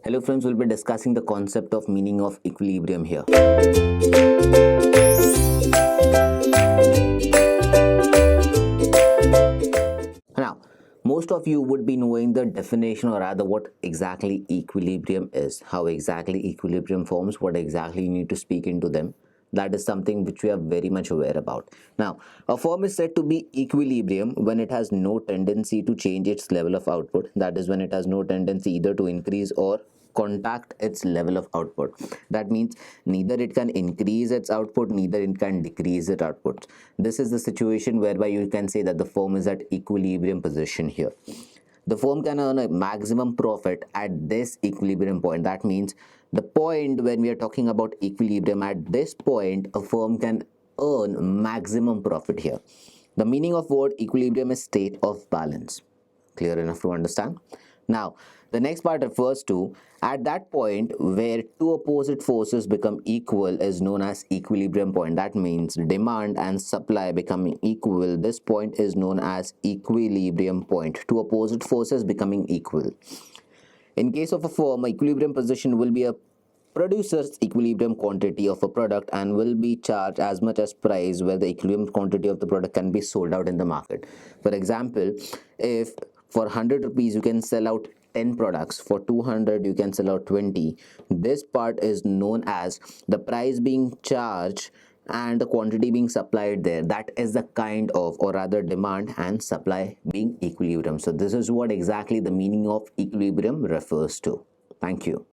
Hello friends, we'll be discussing the concept of meaning of equilibrium here. Now, most of you would be knowing the definition or rather what exactly equilibrium is, how exactly equilibrium forms, what exactly you need to speak into them. That is something which we are very much aware about. Now, a firm is said to be equilibrium when it has no tendency to change its level of output. That is when it has no tendency either to increase or contact its level of output. That means neither it can increase its output, neither it can decrease its output. This is the situation whereby you can say that the firm is at equilibrium position here. The firm can earn a maximum profit at this equilibrium point. That means the point when we are talking about equilibrium, at this point a firm can earn maximum profit here. The meaning of word equilibrium is state of balance. Clear enough to understand? Now, the next part refers to at that point where two opposite forces become equal is known as equilibrium point. That means demand and supply becoming equal. This point is known as equilibrium point. Two opposite forces becoming equal. In case of a firm, equilibrium position will be a producer's equilibrium quantity of a product and will be charged as much as price where the equilibrium quantity of the product can be sold out in the market. For example, if for 100 rupees you can sell out 10 products, for 200 you can sell out 20. This part is known as the price being charged and the quantity being supplied there. That is the kind of, or rather demand and supply being equilibrium. So this is what exactly the meaning of equilibrium refers to. Thank you.